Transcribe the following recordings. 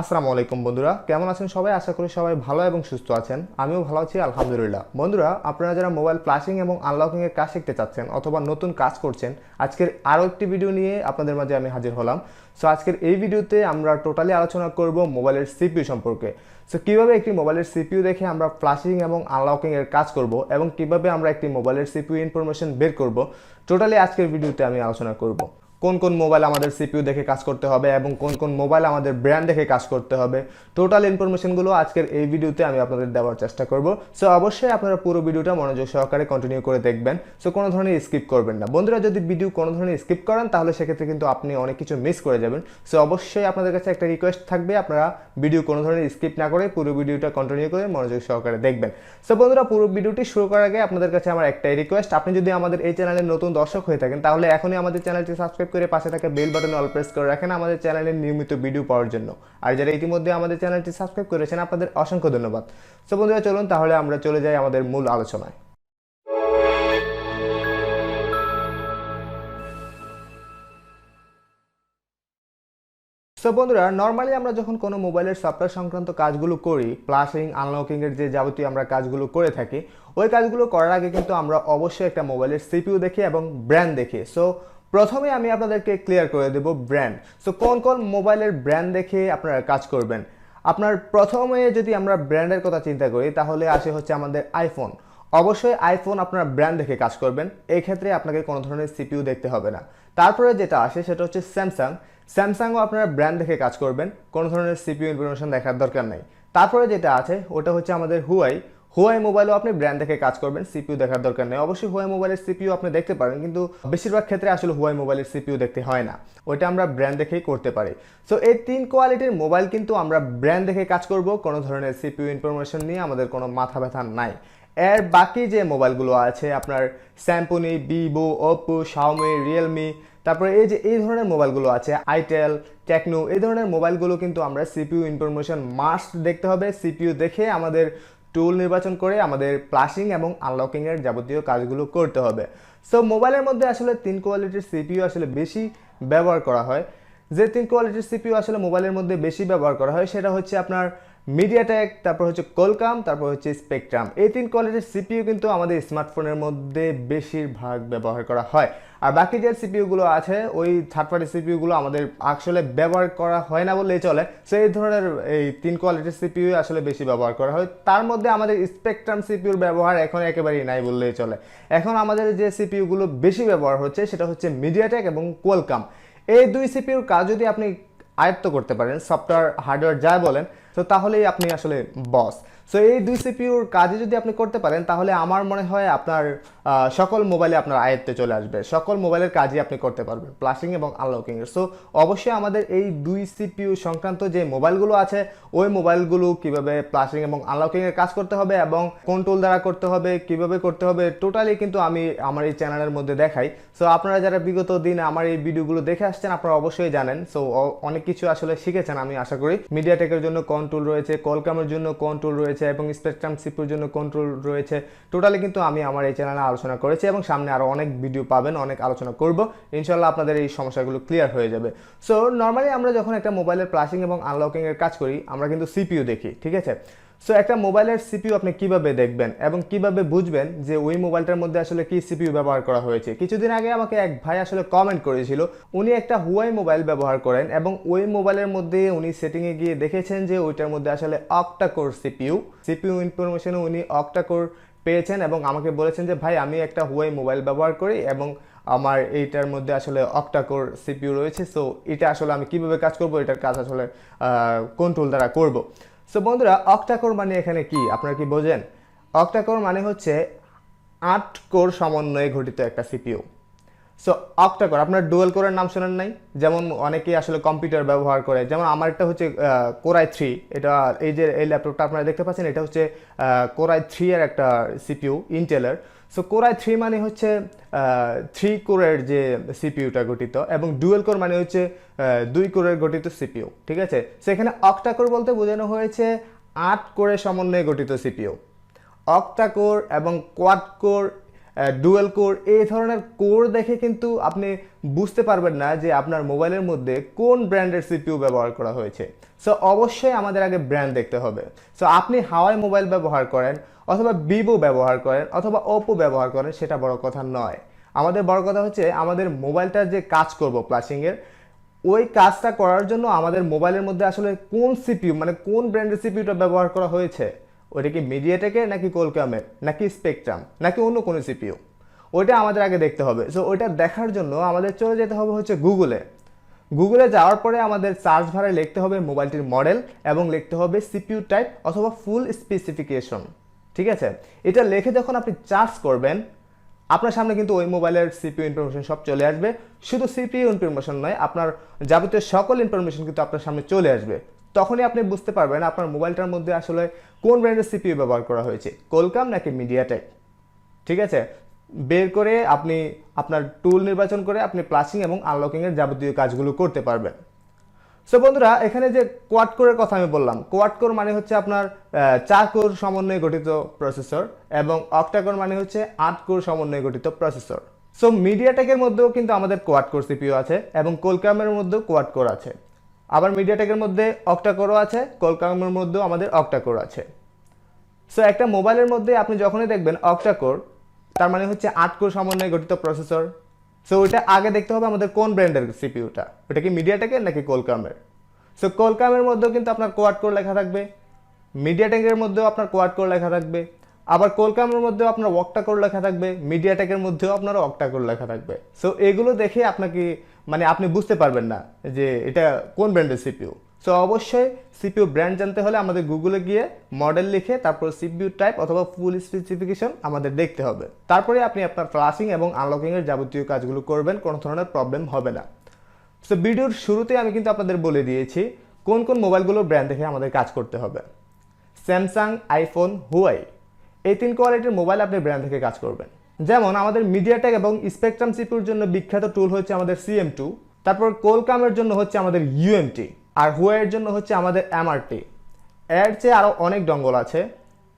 আসসালামু আলাইকুম বন্ধুরা, কেমন আছেন সবাই? আশা করি সবাই ভালো এবং সুস্থ আছেন। আমিও ভালো আছি আলহামদুলিল্লাহ। বন্ধুরা, আপনারা যারা মোবাইল ফ্ল্যাশিং এবং আনলকিং এর কাজ শিখতে চাচ্ছেন অথবা নতুন কাজ করছেন, আজকের আরও একটি ভিডিও নিয়ে আপনাদের মাঝে আমি হাজির হলাম। সো আজকের এই ভিডিওতে আমরা টোটালি আলোচনা করব মোবাইলের সিপিইউ সম্পর্কে। সো কীভাবে একটি মোবাইলের সিপিইউ দেখে আমরা ফ্ল্যাশিং এবং আনলকিং এর কাজ করব এবং কীভাবে আমরা একটি মোবাইলের সিপিইউ ইনফরমেশন বের করব, টোটালি আজকের ভিডিওতে আমি আলোচনা করব। কোন কোন মোবাইল আমাদের সিপিইউ দেখে কাজ করতে হবে এবং কোন কোন মোবাইল আমাদের ব্র্যান্ড দেখে কাজ করতে হবে, টোটাল ইনফরমেশনগুলো আজকের এই ভিডিওতে আমি আপনাদের দেওয়ার চেষ্টা করব। সো অবশ্যই আপনারা পুরো ভিডিওটা মনোযোগ সহকারে কন্টিনিউ করে দেখবেন। সো কোনো ধরনের স্কিপ করবেন না বন্ধুরা। যদি ভিডিও কোনো ধরনের স্কিপ করেন তাহলে সেক্ষেত্রে কিন্তু আপনি অনেক কিছু মিস করে যাবেন। সো অবশ্যই আপনাদের কাছে একটা রিকোয়েস্ট থাকবে, আপনারা ভিডিও কোনো ধরনের স্কিপ না করে পুরো ভিডিওটা কন্টিনিউ করে মনোযোগ সহকারে দেখবেন। সো বন্ধুরা, পুরো ভিডিওটি শুরু করার আগে আপনাদের কাছে আমার একটাই রিকোয়েস্ট, আপনি যদি আমাদের এই চ্যানেলের নতুন দর্শক হয়ে থাকেন তাহলে এখনই আমাদের চ্যানেলটি সাবস্ক্রাইব করে পাশে থাকা বেল বাটনে অল প্রেস করে রাখেন আমাদের চ্যানেলের নিয়মিত ভিডিও পাওয়ার জন্য। আর যারা ইতিমধ্যে আমাদের চ্যানেলটি সাবস্ক্রাইব করেছেন আপনাদের অসংখ্য ধন্যবাদ। সো বন্ধুরা, চলুন তাহলে আমরা চলে যাই আমাদের মূল আলোচনায়। সো বন্ধুরা, নর্মালি আমরা যখন কোনো মোবাইলের সফটওয়্যার সংক্রান্ত কাজগুলো করি, ফ্ল্যাশিং আনলকিং এর যে যাবতীয় আমরা কাজগুলো করে থাকি, ওই কাজগুলো করার আগে কিন্তু আমরা অবশ্যই একটা মোবাইলের সিপিইউ দেখি এবং ব্র্যান্ড দেখি। সো প্রথমে আমি আপনাদেরকে ক্লিয়ার করে দেব ব্র্যান্ড। সো কোন কোন মোবাইলের ব্র্যান্ড দেখে আপনারা কাজ করবেন। আপনার প্রথমে যদি আমরা ব্র্যান্ডের কথা চিন্তা করি তাহলে আসে হচ্ছে আমাদের আইফোন। অবশ্যই আইফোন আপনার ব্র্যান্ড দেখে কাজ করবেন, এই ক্ষেত্রে আপনাকে কোনো ধরনের সিপিইউ দেখতে হবে না। তারপরে যেটা আসে সেটা হচ্ছে স্যামসাং। স্যামসাংও আপনারা ব্র্যান্ড দেখে কাজ করবেন, কোনো ধরনের সিপিইউ ইনফরমেশন দেখার দরকার নেই। তারপরে যেটা আছে ওটা হচ্ছে আমাদের হুয়াই মোবাইলও আপনি ব্র্যান্ড দেখে কাজ করবেন, সিপিইউ দেখার দরকার নেই। অবশ্যই হুয়াই মোবাইলের সিপিইউ আপনি দেখতে পারেন, কিন্তু বেশিরভাগ ক্ষেত্রে আসলে হুয়াই মোবাইলের সিপিইউ দেখতে হয় না, ওইটা আমরা ব্র্যান্ড দেখেই করতে পারি। সো এই তিন কোয়ালিটির মোবাইল কিন্তু আমরা ব্র্যান্ড দেখে কাজ করব, কোনো ধরনের সিপিইউ ইনফরমেশন নিয়ে আমাদের কোনো মাথা ব্যথা নাই। এর বাকি যে মোবাইলগুলো আছে আপনার Samsung, Vivo, Oppo, Xiaomi, Realme, তারপরে এই ধরনের মোবাইলগুলো আছে আইটেল, টেকনো, এই ধরনের মোবাইলগুলো কিন্তু আমরা সিপিইউ ইনফরমেশন মাস্ট দেখতে হবে। সিপিইউ দেখে আমাদের টুল নির্বাচন করে আমাদের ফ্ল্যাশিং এবং আনলকিং এর যাবতীয় কাজগুলো করতে হবে। সো মোবাইলের মধ্যে আসলে তিন কোয়ালিটির সিপিইউ আসলে বেশি ব্যবহার করা হয়। যে তিন কোয়ালিটির সিপিইউ আসলে মোবাইলের মধ্যে বেশি ব্যবহার করা হয় সেটা হচ্ছে আপনার মিডিয়াটেক, তারপর হচ্ছে কোলকাম, তারপর হচ্ছে স্পেকট্রাম। এই তিন কোয়ালিটির সিপিইউ কিন্তু আমাদের স্মার্টফোনের মধ্যে বেশিরভাগ ব্যবহার করা হয়। আর বাকি যে সিপিইউগুলো আছে ওই থার্ড পার্টি সিপিইউগুলো আমাদের আসলে ব্যবহার করা হয় না বললেই চলে। সো এই ধরনের এই তিন কোয়ালিটির সিপিইউ আসলে বেশি ব্যবহার করা হয়। তার মধ্যে আমাদের স্পেকট্রাম সিপিইউর ব্যবহার এখন একেবারেই নাই বললেই চলে। এখন আমাদের যে সিপিইউগুলো বেশি ব্যবহার হচ্ছে সেটা হচ্ছে মিডিয়াটেক এবং কোলকাম। এই দুই সিপিইউর কাজ যদি আপনি আয়ত্ত করতে পারেন, সফটওয়্যার হার্ডওয়্যার যা বলেন, তো তাহলেই আপনি আসলে বস। সো এই দুই সিপিইউর কাজে যদি আপনি করতে পারেন তাহলে আমার মনে হয় আপনার সকল মোবাইলে আপনার আয়ত্তে চলে আসবে, সকল মোবাইলের কাজই আপনি করতে পারবেন ফ্ল্যাশিং এবং আনলকিং এর। সো অবশ্যই আমাদের এই দুই সিপিইউ সংক্রান্ত যে মোবাইলগুলো আছে ওই মোবাইলগুলো কিভাবে ফ্ল্যাশিং এবং আনলকিং এর কাজ করতে হবে এবং কোন টুল দ্বারা করতে হবে, কিভাবে করতে হবে, টোটালি কিন্তু আমি আমার এই চ্যানেলের মধ্যে দেখাই। সো আপনারা যারা বিগত দিন আমার এই ভিডিওগুলো দেখে আসছেন আপনারা অবশ্যই জানেন। সো অনেক কিছু আসলে শিখেছেন আমি আশা করি। মিডিয়াটেকের জন্য কোন টুল রয়েছে, কোলকামের জন্য কোন টুল রয়েছে এবং স্পেকট্রাম সিপিইউর জন্য কোন টুল রয়েছে, টোটালি কিন্তু আমি আমার এই চ্যানেলে আলোচনা করেছি এবং সামনে আরো অনেক ভিডিও পাবেন, অনেক আলোচনা করব। ইনশাআল্লাহ আপনাদের এই সমস্যাগুলো ক্লিয়ার হয়ে যাবে। সো নর্মালি আমরা যখন একটা মোবাইলের ফ্ল্যাশিং এবং আনলকিং এর কাজ করি আমরা কিন্তু সিপিইউ দেখি, ঠিক আছে? সো একটা মোবাইলের সিপিইউ আপনি কিভাবে দেখবেন এবং কিভাবে বুঝবেন যে ওই মোবাইলটার মধ্যে আসলে কি সিপিইউ ব্যবহার করা হয়েছে? কিছুদিন আগে আমাকে এক ভাই আসলে কমেন্ট করেছিল, উনি একটা হুয়াই মোবাইল ব্যবহার করেন এবং ওই মোবাইলের মধ্যে উনি সেটিংয়ে গিয়ে দেখেছেন যে ওইটার মধ্যে আসলে অক্টা কোর সিপিইউ ইনফরমেশনে উনি অক্টা কোর পেয়েছেন এবং আমাকে বলেছেন যে ভাই আমি একটা হুয়াই মোবাইল ব্যবহার করি এবং আমার এইটার মধ্যে আসলে অক্টা কোর সিপিইউ রয়েছে। সো এটা আসলে আমি কিভাবে কাজ করব, এটার কাজ আসলে কোন টুল দ্বারা করব। সো বন্ধুরা, অক্টা কোর মানে এখানে কি আপনারা কি বোঝেন? অক্টা কোর মানে হচ্ছে 8 কোর সমন্বয়ে গঠিত একটা সিপিইউ। সো অক্টা কোর, আপনার ডুয়েল কোরের নাম শোনেন নাই? যেমন অনেকেই আসলে কম্পিউটার ব্যবহার করে, যেমন আমার একটা হচ্ছে কোরাই 3, এটা এই যে এই ল্যাপটপটা আপনারা দেখতে পাচ্ছেন এটা হচ্ছে কোরাই 3 এর একটা সিপিইউ ইন্টেলের। সো কোরাই 3 মানে হচ্ছে 3 কোরের যে সিপিইউটা গঠিত এবং ডুয়েল কোর মানে হচ্ছে 2 কোরের গঠিত সিপিইউ, ঠিক আছে? সেখানে অক্টা কোর বলতে বোঝানো হয়েছে 8 কোরের সমন্বয়ে গঠিত সিপিইউ। অক্টা কোর এবং কোয়াড কোর ডুয়েল কোর, এই ধরনের কোর দেখে কিন্তু আপনি বুঝতে পারবেন না যে আপনার মোবাইলের মধ্যে কোন ব্র্যান্ডের সিপিইউ ব্যবহার করা হয়েছে। সো অবশ্যই আমাদের আগে ব্র্যান্ড দেখতে হবে। সো আপনি হাওয়াই মোবাইল ব্যবহার করেন অথবা ভিভো ব্যবহার করেন অথবা ওপো ব্যবহার করেন, সেটা বড় কথা নয়। আমাদের বড় কথা হচ্ছে আমাদের মোবাইলটার যে কাজ করব প্লাসিংয়ের, ওই কাজটা করার জন্য আমাদের মোবাইলের মধ্যে আসলে কোন সিপিইউ মানে কোন ব্র্যান্ডের সিপিইউটা ব্যবহার করা হয়েছে, ওইটা কি মিডিয়াটেকের নাকি কোলকামের নাকি স্পেকট্রাম নাকি অন্য কোনো সিপিইউ, ওইটা আমাদের আগে দেখতে হবে। সো ওইটা দেখার জন্য আমাদের চলে যেতে হবে হচ্ছে গুগলে যাওয়ার পরে আমাদের সার্চ বারে লিখতে হবে মোবাইলটির মডেল এবং লিখতে হবে সিপিইউ টাইপ অথবা ফুল স্পেসিফিকেশন। ঠিক আছে, এটা লিখে যখন আপনি সার্চ করবেন আপনার সামনে কিন্তু ওই মোবাইলের সিপিইউ ইনফরমেশন সব চলে আসবে। শুধু সিপিইউ ইনফরমেশন নয়, আপনার যাবতীয় সকল ইনফরমেশন কিন্তু আপনার সামনে চলে আসবে। তখনই আপনি বুঝতে পারবেন আপনার মোবাইলটার মধ্যে আসলে কোন ব্র্যান্ডের সিপিইউ ব্যবহার করা হয়েছে, কোলকাম নাকি মিডিয়াটেক। ঠিক আছে, বের করে আপনি আপনার টুল নির্বাচন করে আপনি প্লাসিং এবং আনলকিংয়ের যাবতীয় কাজগুলো করতে পারবেন। সো বন্ধুরা, এখানে যে কোয়াড কোরের কথা আমি বললাম, কোয়াড কোর মানে হচ্ছে আপনার 4 কোর সমন্বয়ে গঠিত প্রসেসর এবং অক্টা কোর মানে হচ্ছে 8 কোর সমন্বয়ে গঠিত প্রসেসর। সো মিডিয়াটেকের মধ্যেও কিন্তু আমাদের কোয়াড কোর সিপিইউ আছে এবং কোলকামের মধ্যেও কোয়াড কোর আছে। আবার মিডিয়াটেকের মধ্যে অক্টা কোরও আছে, কোলকামের মধ্যেও আমাদের অক্টা কোর আছে। সো একটা মোবাইলের মধ্যে আপনি যখনই দেখবেন অক্টা কোর, তার মানে হচ্ছে 8 কোর সমন্বয়ে গঠিত প্রসেসর। সো ওইটা আগে দেখতে হবে আমাদের কোন ব্র্যান্ডের সিপিইউটা, ওটা কি মিডিয়াটেকের নাকি কোলকামের। সো কোলকামের মধ্যেও কিন্তু আপনার কোয়াড কোর লেখা থাকবে, মিডিয়াটেকের মধ্যেও আপনার কোয়াড কোর লেখা থাকবে, আবার কোলকামের মধ্যেও আপনার অক্টা কোর লেখা থাকবে, মিডিয়াটেকের মধ্যেও আপনার অক্টা কোর লেখা থাকবে। সো এগুলো দেখে আপনাকে মানে আপনি বুঝতে পারবেন না যে এটা কোন ব্র্যান্ডের সিপিইউ। সো অবশ্যই সিপিইউ ব্র্যান্ড জানতে হলে আমাদের গুগলে গিয়ে মডেল লিখে তারপর সিপিইউ টাইপ অথবা ফুল স্পেসিফিকেশন আমাদের দেখতে হবে। তারপরে আপনি আপনার ফ্লাশিং এবং আনলকিংয়ের যাবতীয় কাজগুলো করবেন, কোনো ধরনের প্রবলেম হবে না। সো ভিডিওর শুরুতে আমি কিন্তু আপনাদের বলে দিয়েছি কোন কোন মোবাইলগুলোর ব্র্যান্ড দেখে আমাদের কাজ করতে হবে। স্যামসাং, আইফোন, হুয়াই, এই 3 কোয়ালিটির মোবাইল আপনি ব্র্যান্ড থেকে কাজ করবেন। যেমন আমাদের মিডিয়াটেক এবং স্পেকট্রাম সিপিইউর জন্য বিখ্যাত টুল হচ্ছে আমাদের CM2, তারপর কোলকামের জন্য হচ্ছে আমাদের UMT, আর হুয়াইয়ের জন্য হচ্ছে আমাদের MRT। এর চেয়ে আরও অনেক ডঙ্গল আছে,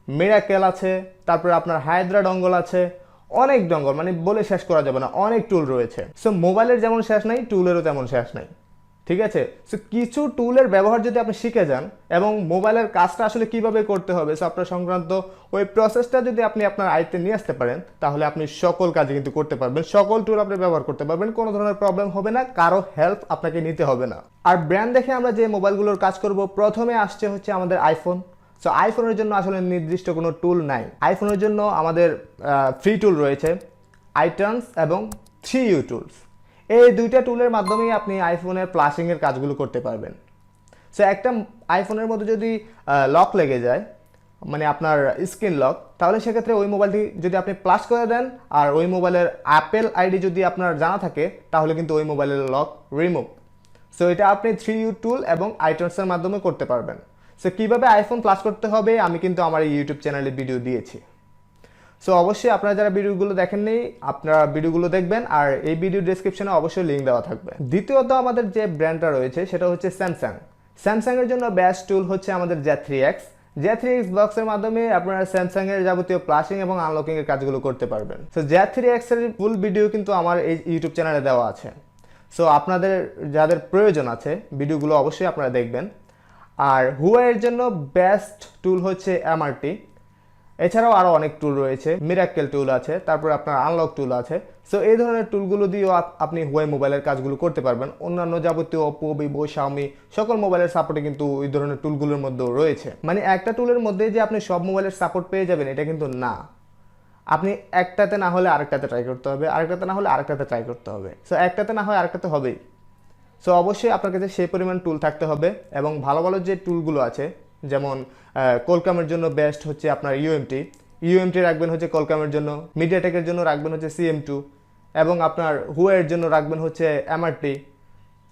মিরাকেল আছে, তারপরে আপনার হায়দ্রা ডঙ্গল আছে, অনেক ডঙ্গল মানে বলে শেষ করা যাবে না, অনেক টুল রয়েছে। সো মোবাইলের যেমন শেষ নাই, টুলেরও তেমন শেষ নাই। ঠিক আছে, সো কিছু টুলের ব্যবহার যদি আপনি শিখে যান এবং মোবাইলের কাজটা আসলে কিভাবে করতে হবে সফটওয়্যার সংক্রান্ত ওই প্রসেসটা যদি আপনি আপনার আয়ত্তে নিয়ে আসতে পারেন, তাহলে আপনি সকল কাজে কিন্তু করতে পারবেন, সকল টুল আপনি ব্যবহার করতে পারবেন, কোনো ধরনের প্রবলেম হবে না, কারো হেল্প আপনাকে নিতে হবে না। আর ব্র্যান্ড দেখে আমরা যে মোবাইলগুলোর কাজ করব, প্রথমে আসছে হচ্ছে আমাদের আইফোন। সো আইফোনের জন্য আসলে নির্দিষ্ট কোনো টুল নাই। আইফোনের জন্য আমাদের ফ্রি টুল রয়েছে আইটার্নস এবং 3U টুলস। এই দুইটা টুলের মাধ্যমেই আপনি আইফোনের প্লাসিংয়ের কাজগুলো করতে পারবেন। সো একটা আইফোনের মধ্যে যদি লক লেগে যায়, মানে আপনার স্ক্রিন লক, তাহলে সেক্ষেত্রে ওই মোবাইলটি যদি আপনি প্লাস করে দেন আর ওই মোবাইলের অ্যাপেল আইডি যদি আপনার জানা থাকে, তাহলে কিন্তু ওই মোবাইলের লক রিমুভ। সো এটা আপনি 3U টুল এবং আইটার্নসের মাধ্যমে করতে পারবেন। সো কীভাবে আইফোন প্লাস করতে হবে আমি কিন্তু আমার এই ইউটিউব চ্যানেলে ভিডিও দিয়েছি। সো অবশ্যই আপনারা যারা ভিডিওগুলো দেখেননি আপনারা ভিডিওগুলো দেখবেন, আর এই ভিডিও ডেসক্রিপশনে অবশ্যই লিঙ্ক দেওয়া থাকবে। দ্বিতীয়ত আমাদের যে ব্র্যান্ডটা রয়েছে সেটা হচ্ছে স্যামসাং। স্যামসাংয়ের জন্য বেস্ট টুল হচ্ছে আমাদের Z3X বক্সের মাধ্যমে আপনারা স্যামসাংয়ের যাবতীয় প্লাসিং এবং আনলকিংয়ের কাজগুলো করতে পারবেন। সো Z3X এর ফুল ভিডিও কিন্তু আমার এই ইউটিউব চ্যানেলে দেওয়া আছে। সো আপনাদের যাদের প্রয়োজন আছে ভিডিওগুলো অবশ্যই আপনারা দেখবেন। আর হুয়াইয়ের জন্য বেস্ট টুল হচ্ছে MRT। এছাড়াও আরও অনেক টুল রয়েছে, মিরাকেল টুল আছে, তারপর আপনার আনলক টুল আছে। সো এই ধরনের টুলগুলো দিয়েও আপনি হুয়াই মোবাইলের কাজগুলো করতে পারবেন। অন্যান্য যাবতীয় ওপো, ভিভো, শাওমি সকল মোবাইলের সাপোর্টে কিন্তু এই ধরনের টুলগুলোর মধ্যেও রয়েছে। মানে একটা টুলের মধ্যে যে আপনি সব মোবাইলের সাপোর্ট পেয়ে যাবেন এটা কিন্তু না, আপনি একটাতে না হলে আরেকটাতে ট্রাই করতে হবে, আরেকটাতে না হলে আরেকটাতে ট্রাই করতে হবে। সো একটাতে না হয় আরেকটাতে হবেই। সো অবশ্যই আপনার কাছে সেই পরিমাণ টুল থাকতে হবে এবং ভালো ভালো যে টুলগুলো আছে, যেমন কোলকামের জন্য বেস্ট হচ্ছে আপনার ইউএমটি রাখবেন হচ্ছে কোলকামের জন্য, মিডিয়াটেকের জন্য রাখবেন হচ্ছে CM2 এবং আপনার হুয়াইয়ের জন্য রাখবেন হচ্ছে MRT,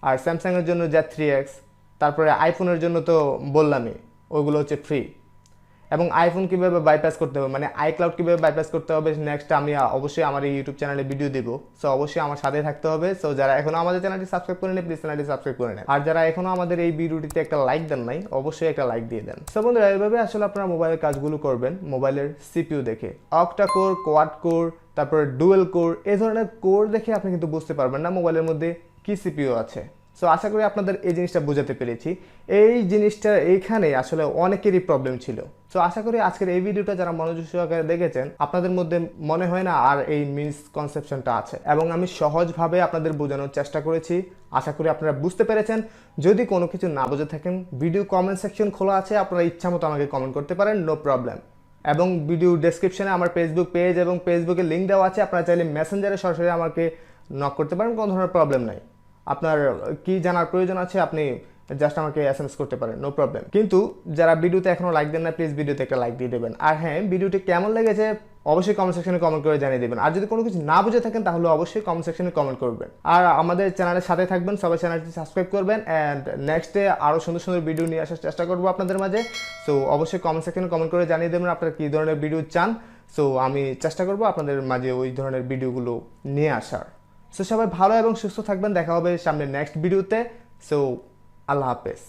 আর স্যামসাংয়ের জন্য Z3X, তারপরে আইফোনের জন্য তো বললামই ওগুলো হচ্ছে ফ্রি। এবং আইফোন কিভাবে বাইপাস করতে হবে, মানে আইক্লাউড কিভাবে বাইপাস করতে হবে, নেক্সট আমি অবশ্যই আমার এই ইউটিউব চ্যানেলে ভিডিও দিব। সো অবশ্যই আমার সাথে থাকতে হবে। সো যারা এখনো আমাদের চ্যানেলটি সাবস্ক্রাইব করেন প্লিজ চ্যানেলটি সাবস্ক্রাইব করে নেন, আর যারা এখনো আমাদের এই ভিডিওটিতে একটা লাইক দেন নাই অবশ্যই একটা লাইক দিয়ে দেন। সো বন্ধুরা এইভাবে আসলে আপনারা মোবাইলের কাজগুলো করবেন মোবাইলের সিপিইউ দেখে। অক্টা কোর, কোয়াড কোর, তারপরে ডুয়েল কোর, এই ধরনের কোর দেখে আপনি কিন্তু বুঝতে পারবেন না মোবাইলের মধ্যে কি সিপিইউ আছে। সো আশা করি আপনাদের এই জিনিসটা বোঝাতে পেরেছি। এই জিনিসটা এইখানে আসলে অনেকেরই প্রবলেম ছিল। সো আশা করি আজকের এই ভিডিওটা যারা মনোযোগ সহকারে দেখেছেন আপনাদের মধ্যে মনে হয় না আর এই মিসকনসেপশনটা আছে, এবং আমি সহজভাবে আপনাদের বোঝানোর চেষ্টা করেছি। আশা করি আপনারা বুঝতে পেরেছেন। যদি কোনো কিছু না বুঝে থাকেন ভিডিও কমেন্ট সেকশন খোলা আছে, আপনারা ইচ্ছা মতো আমাকে কমেন্ট করতে পারেন, নো প্রবলেম। এবং ভিডিও ডেসক্রিপশনে আমার ফেসবুক পেজ এবং ফেসবুকে লিঙ্ক দেওয়া আছে, আপনারা চাইলে মেসেঞ্জারে সরাসরি আমাকে নক করতে পারেন, কোনো ধরনের প্রবলেম নাই। আপনার কি জানার প্রয়োজন আছে আপনি জাস্ট আমাকে এসএমএস করতে পারেন, নো প্রবলেম। কিন্তু যারা ভিডিওতে এখনো লাইক দেন না প্লিজ ভিডিওতে একটা লাইক দিয়ে দেবেন। আর হ্যাঁ, ভিডিওটি কেমন লেগেছে অবশ্যই কমেন্ট সেকশনে কমেন্ট করে জানিয়ে দেবেন। আর যদি কোনো কিছু না বুঝে থাকেন তাহলে অবশ্যই কমেন্ট সেকশনে কমেন্ট করবেন। আর আমাদের চ্যানেলের সাথে থাকবেন, সবাই চ্যানেলটি সাবস্ক্রাইব করবেন, অ্যান্ড নেক্সটে আরও সুন্দর সুন্দর ভিডিও নিয়ে আসার চেষ্টা করবো আপনাদের মাঝে। সো অবশ্যই কমেন্ট সেকশনে কমেন্ট করে জানিয়ে দেবেন আপনারা কী ধরনের ভিডিও চান। সো আমি চেষ্টা করবো আপনাদের মাঝে ওই ধরনের ভিডিওগুলো নিয়ে আসার। সো সবাই ভালো এবং সুস্থ থাকবেন, দেখা হবে সামনে নেক্সট ভিডিওতে। সো আল্লাহ হাফেজ।